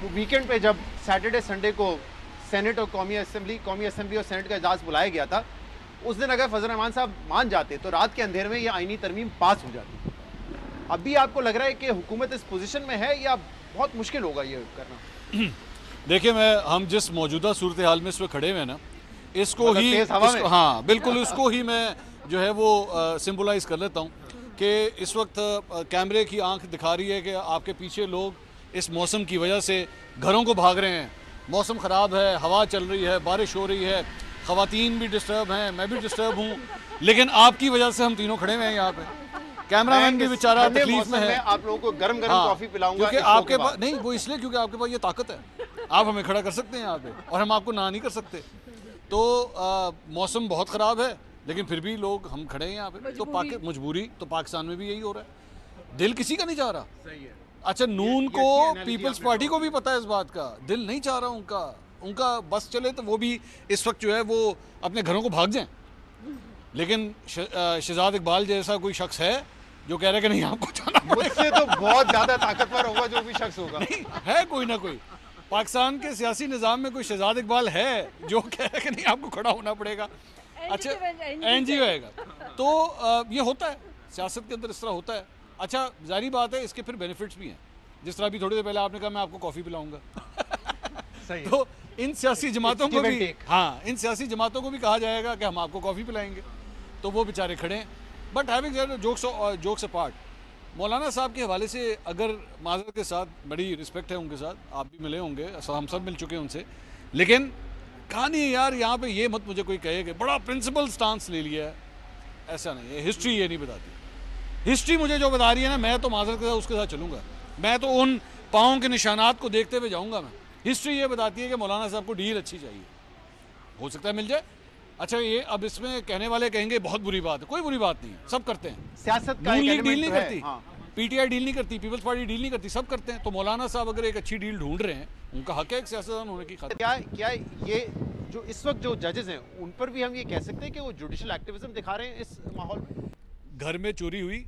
Weekend पे जब Saturday Sunday को सेनेट और कौमी असेंबली और सेनेट का इजलास बुलाया गया था, उस दिन अगर फजल रहमान साहब मान जाते तो रात के अंधेरे में ये आईनी तरमीम पास हो जाती। अभी आपको लग रहा है कि हुकूमत इस पोजीशन में है या बहुत मुश्किल होगा ये करना? देखिए, हम जिस मौजूदा सूरत हाल में इस वक्त खड़े हुए हैं ना, इसको मतलब ही हाँ बिल्कुल इसको ही मैं जो है वो सिंबलाइज कर लेता हूँ कि इस वक्त कैमरे की आंख दिखा रही है कि आपके पीछे लोग इस मौसम की वजह से घरों को भाग रहे हैं। मौसम ख़राब है, हवा चल रही है, बारिश हो रही है, ख़वातीन भी डिस्टर्ब हैं, मैं भी डिस्टर्ब हूँ, लेकिन आपकी वजह से हम तीनों खड़े हुए हैं यहाँ पे। कैमरामैन भी बेचारा तकलीफ में है। आप लोगों को गरम कॉफी पिलाऊंगा क्योंकि आपके पास नहीं, वो इसलिए क्योंकि आपके पास ये ताकत है, आप हमें खड़ा कर सकते हैं यहाँ पे और हम आपको ना नहीं कर सकते। तो मौसम बहुत ख़राब है लेकिन फिर भी लोग हम खड़े हैं यहाँ पे। तो मजबूरी तो पाकिस्तान में भी यही हो रहा है। दिल किसी का नहीं चाह रहा। सही है। अच्छा, नून को, पीपल्स पार्टी को भी पता है इस बात का, दिल नहीं चाह रहा उनका बस चले तो वो भी इस वक्त जो है वो अपने घरों को भाग जाएं। लेकिन शहजाद इकबाल जैसा कोई शख्स है जो कह रहा है कि नहीं आपको जाना पड़ेगा। मुझसे तो बहुत ज़्यादा ताकतवर होगा जो भी शख्स होगा। नहीं है कोई ना कोई पाकिस्तान के सियासी निज़ाम में कोई शहजाद इकबाल है जो कह रहा है कि नहीं आपको खड़ा होना पड़ेगा। अच्छा, एनजीओ आएगा तो ये होता है, सियासत के अंदर इस तरह होता है। अच्छा, जारी बात है इसके फिर बेनिफिट्स भी हैं। जिस तरह अभी थोड़ी देर पहले आपने कहा मैं आपको कॉफ़ी पिलाऊंगा सही है। तो इन सियासी जमातों को भी इन सियासी जमातों को भी कहा जाएगा कि हम आपको कॉफ़ी पिलाएंगे, तो वो बेचारे खड़े हैं। But having said jokes apart, मौलाना साहब के हवाले से अगर माज़रत के साथ बड़ी रिस्पेक्ट है उनके साथ, आप भी मिले होंगे, हम सब मिल चुके हैं उनसे, लेकिन कहानी यार यहाँ पे ये मत मुझे कोई कहे कि बड़ा प्रिंसिपल स्टांस ले लिया है, ऐसा नहीं है। हिस्ट्री ये नहीं बताती। हिस्ट्री मुझे जो बता रही है ना, मैं तो माज़रत के साथ उसके साथ चलूँगा। मैं तो उन पाँव के निशानात को देखते हुए जाऊँगा। मैं हिस्ट्री ये बताती है कि मौलाना साहब को डील अच्छी चाहिए, हो सकता है मिल जाए। अच्छा, ये अब इसमें कहने वाले कहेंगे बहुत बुरी बात है, कोई बुरी बात नहीं है, सब करते हैं। सियासत का डील नहीं करती, हाँ। पीटीआई डील नहीं करती, पीपल्स पार्टी डील नहीं करती, सब करते हैं। तो मौलाना साहब अगर एक अच्छी डील ढूंढ रहे हैं, उनका हक है एक सियासतदान होने की खातिर। क्या ये जो इस वक्त जो जजेस हैं उन पर भी हम ये कह सकते हैं कि वो जुडिशल एक्टिविज्म दिखा रहे हैं इस माहौल में? घर में चोरी हुई,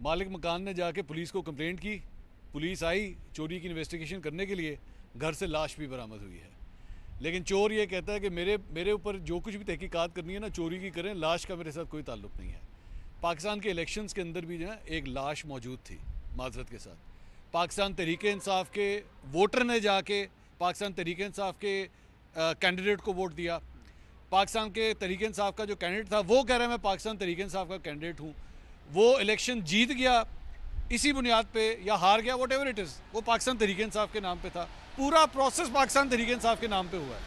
मालिक मकान ने जाके पुलिस को कंप्लेंट की, पुलिस आई चोरी की इन्वेस्टिगेशन करने के लिए, घर से लाश भी बरामद हुई है। लेकिन चोर ये कहता है कि मेरे ऊपर जो कुछ भी तहकीकात करनी है ना, चोरी की करें, लाश का मेरे साथ कोई ताल्लुक नहीं है। पाकिस्तान के इलेक्शंस के अंदर भी जो है एक लाश मौजूद थी माजरत के साथ। पाकिस्तान तहरीक-ए-इंसाफ के वोटर ने जाके पाकिस्तान तहरीक-ए-इंसाफ के कैंडिडेट को वोट दिया। पाकिस्तान के तहरीक-ए-इंसाफ का जो कैंडिडेट था वो कह रहा है मैं पाकिस्तान तहरीक-ए-इंसाफ का कैंडिडेट हूँ, वो इलेक्शन जीत गया इसी बुनियाद पे या हार गया, वट एवर इट इज़, वो पाकिस्तान तहरीक-ए-इंसाफ के नाम पे था। पूरा प्रोसेस पाकिस्तान तहरीक-ए-इंसाफ के नाम पे हुआ है।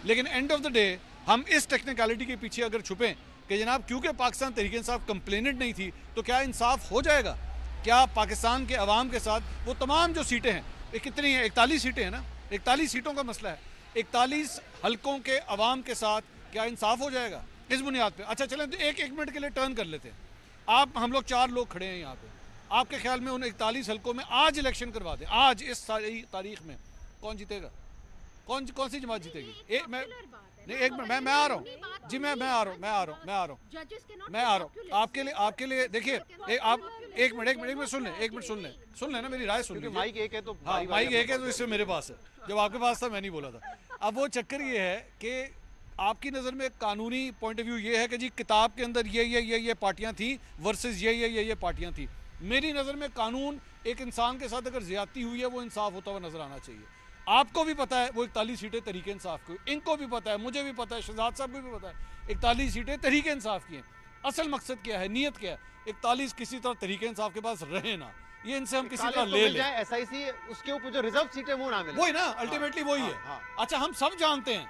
लेकिन एंड ऑफ द डे हम इस टेक्निकलिटी के पीछे अगर छुपें कि जनाब क्योंकि पाकिस्तान तहरीक-ए-इंसाफ कंप्लेनेंट नहीं थी तो क्या इंसाफ हो जाएगा? क्या पाकिस्तान के अवाम के साथ वो तमाम जो सीटें हैं, ये कितनी हैं, 41 सीटें हैं ना, 41 सीटों का मसला है, 41 हलकों के अवाम के साथ क्या इंसाफ हो जाएगा इस बुनियाद पे? अच्छा चलें एक मिनट के लिए टर्न कर लेते हैं। हम लोग 4 लोग खड़े हैं यहाँ पे, आपके ख्याल में उन 41 हलकों में आज इलेक्शन करवा दें, आज इस तारीख में कौन जीतेगा? कौन सी जमात जीतेगी? एक मिनट, मैं आ रहा हूँ जी, मैं आ रहा हूँ आपके लिए देखिए, आप एक मिनट सुन लें ना, मेरी राय सुन लीजिए। माइक एक है तो हाँ, माइक एक है तो इससे मेरे पास है, जब आपके पास था मैं नहीं बोला था। अब वो चक्कर ये है कि आपकी नज़र में कानूनी पॉइंट ऑफ व्यू ये है कि जी किताब के अंदर ये पार्टियाँ थी वर्सेस ये पार्टियाँ थी। मेरी नज़र में कानून एक इंसान के साथ अगर ज्यादती हुई है वो इंसाफ होता हुआ नजर आना चाहिए। आपको भी पता है वो 41 सीटें तहरीक इंसाफ की, इनको भी पता है, मुझे भी पता है, शहजाद साहब को भी पता है 41 सीटें तहरीक इंसाफ की हैं। असल मकसद क्या है, नीयत क्या है? 41 किसी तरह तहरीक इंसाफ के पास रहे ना, ये इनसे हम किसी तरह ले लें, एसआईसी उसके ऊपर जो रिजर्व सीटें वो ना मिले, वही ना अल्टीमेटली वही है। अच्छा, हम सब जानते हैं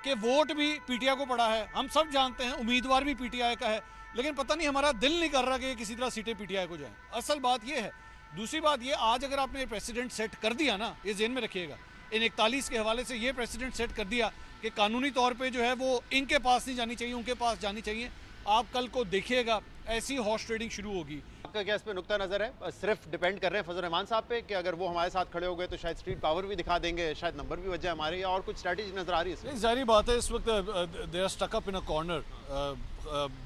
कि वोट भी पीटीआई को पड़ा है, हम सब जानते हैं उम्मीदवार भी पीटीआई का है, लेकिन पता नहीं हमारा दिल नहीं कर रहा कि किसी तरह सीटें पीटीआई को जाएं। असल बात ये है। दूसरी बात ये, आज अगर आपने प्रेसिडेंट सेट कर दिया ना, ये ज़हन में रखिएगा, इन 41 के हवाले से ये प्रेसिडेंट सेट कर दिया कि कानूनी तौर पे जो है वो इनके पास नहीं जानी चाहिए, उनके पास जानी चाहिए। आप कल को देखिएगा ऐसी हॉर्स ट्रेडिंग शुरू होगी। आपका क्या इस पे नुक्ता नज़र है? सिर्फ डिपेंड कर रहे हैं फजल रहमान साहब पे कि अगर वो हमारे साथ खड़े हो गए तो शायद स्ट्रीट पावर भी दिखा देंगे, शायद नंबर भी बच जाए हमारे, या और कुछ स्ट्रैटेजी नजर आ रही है? जाहिर बात है इस वक्त they are stuck up in a corner.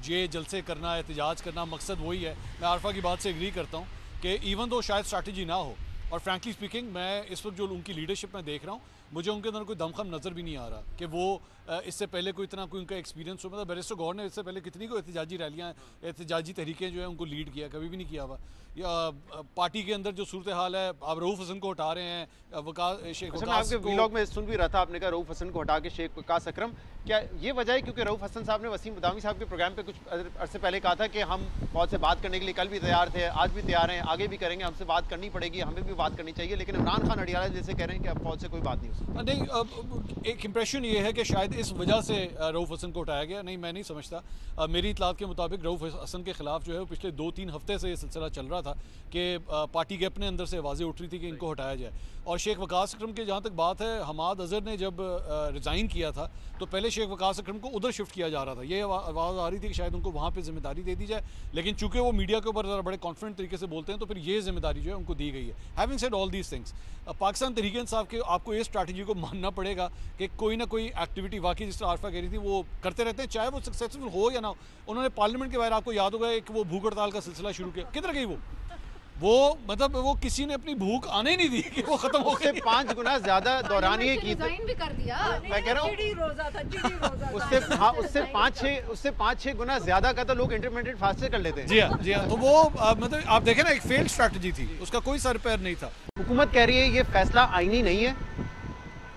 ये जलसे करना, एहतजाज करना, मकसद वही है। मैं आरफा की बात से एग्री करता हूँ कि इवन दो शायद स्ट्रैटेजी ना हो और फ्रैंकली स्पीकिंग मैं इस वक्त जो उनकी लीडरशिप में देख रहा हूँ, मुझे उनके अंदर कोई दमखम नज़र भी नहीं आ रहा कि वो इससे पहले कोई इतना कोई उनका एक्सपीरियंस हो। मतलब बैरिस्टर गौहर ने इससे पहले कितनी को एहतजाजी रैलियाँ, एहतजाजी तहरीकें जो है उनको लीड किया, कभी भी नहीं किया हुआ। या पार्टी के अंदर जो सूरत हाल है, आप रऊफ़ हसन को हटा रहे हैं, शेख मैं वकास आपके को। व्लॉग में सुन भी रहा था, आपने कहा रऊफ़ हसन को हटा के शेख वकास अकरम, क्या ये वजह है क्योंकि रऊफ़ हसन साहब ने वसीम बदामी साहब के प्रोग्राम पे कुछ अरसे पहले कहा था कि हम फौज से बात करने के लिए कल भी तैयार थे, आज भी तैयार हैं, आगे भी करेंगे, हमसे बात करनी पड़ेगी, हमें भी बात करनी चाहिए, लेकिन इमरान खान अडियाला जैसे कह रहे हैं कि अब फौज से कोई बात नहीं हो सकती। नहीं, अब एक इम्प्रेशन ये है कि शायद इस वजह से रऊफ़ हसन को हटाया गया। नहीं, मैं नहीं समझता। मेरी इतलात के मुताबिक रऊफ़ हसन के ख़िलाफ़ जो है वो पिछले 2-3 हफ्ते से ये सिलसिला चल रहा था कि पार्टी के अपने अंदर से आवाज़ें उठ रही थी कि इनको हटाया जाए। और शेख वकास अकरम की जहाँ तक बात है, हमाद अज़हर ने जब रिज़ाइन किया था तो पहले शेख वकास अकरम को उधर शिफ्ट किया जा रहा था। ये आवाज़ आ रही थी कि शायद उनको वहाँ पे ज़िम्मेदारी दे दी जाए, लेकिन चूंकि वो मीडिया के ऊपर बड़े कॉन्फिडेंट तरीके से बोलते हैं तो फिर ये ज़िम्मेदारी जो है उनको दी गई है। Having said all these things, Pakistan Tehreek Insaf के आपको ये स्ट्रैटेजी को मानना पड़ेगा कि कोई ना कोई एक्टिविटी, वाकई जिस तरह आरफा कह रही थी, वो करते रहते हैं, चाहे वो सक्सेसफुल हो या ना हो। उन्होंने पार्लियामेंट के बाहर, आपको याद होगा, एक वो भूख हड़ताल का सिलसिला शुरू किया, किधर गई वो मतलब वो किसी ने अपनी भूख आने ही नहीं दी कि वो खत्म हो उससे गई। 5 गुना ज्यादा दौरानिए की, भी कर दिया। मैं कह रहा हूँ उससे 5-6 गुना ज्यादा का तो लोग इंटरमीडिएट फास्ट कर लेते हैं। जी हाँ, जी हाँ। तो वो मतलब आप देखें ना, एक फेल्ड स्ट्रैटेजी थी, उसका कोई सर पैर नहीं था। हुकूमत कह रही है ये फैसला आईनी नहीं है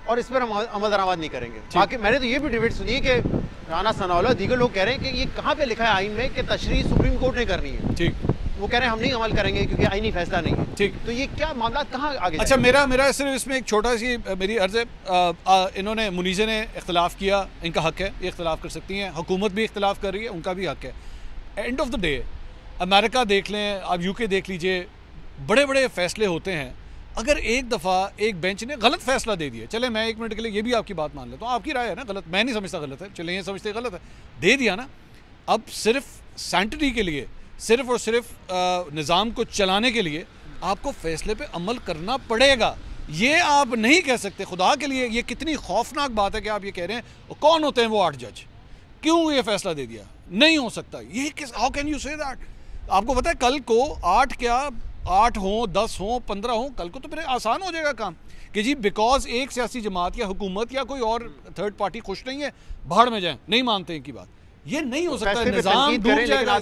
और इस पर हम अमल दरामद नहीं करेंगे। बाकी मैंने तो ये भी डिबेट सुनी है कि राना सनाउल्लाह, दीगर लोग कह रहे हैं कि ये कहाँ पे लिखा है आइन में कि तशरीह सुप्रीम कोर्ट ने करनी है। ठीक, वो कह रहे हैं हम नहीं अमल करेंगे क्योंकि आईनी फैसला नहीं है। ठीक। तो ये क्या मामला कहाँ आगे अच्छा, मेरा सिर्फ इसमें एक छोटा सी मेरी अर्ज़ है, इन्होंने मुनीज़े ने इख्तलाफ किया, इनका हक है, ये इख्तलाफ कर सकती हैं, हुकूमत भी इख्तलाफ कर रही है, उनका भी हक है। End of the day America देख लें, आप यूके देख लीजिए, बड़े बड़े फ़ैसले होते हैं, अगर एक दफ़ा एक बेंच ने गलत फैसला दे दिया, चले मैं 1 मिनट के लिए ये भी आपकी बात मान लेता हूँ, आपकी राय है ना, गलत, मैं नहीं समझता गलत है, चले ये समझते गलत है, दे दिया ना, अब सिर्फ सैंटिटी के लिए, सिर्फ और सिर्फ निज़ाम को चलाने के लिए आपको फैसले पे अमल करना पड़ेगा। ये आप नहीं कह सकते, खुदा के लिए ये कितनी खौफनाक बात है कि आप ये कह रहे हैं कौन होते हैं वो 8 जज, क्यों ये फैसला दे दिया, नहीं हो सकता ये, किस, how can you say that. आपको पता है कल को 8 हों, 10 हों, 15 हों, कल को तो फिर आसान हो जाएगा काम कि जी बिकॉज एक सियासी जमात या हुकूमत या कोई और थर्ड पार्टी खुश नहीं है, भाड़ में जाए, नहीं मानते इनकी बात, ये नहीं हो सकता, निज़ाम डूब जाएगा।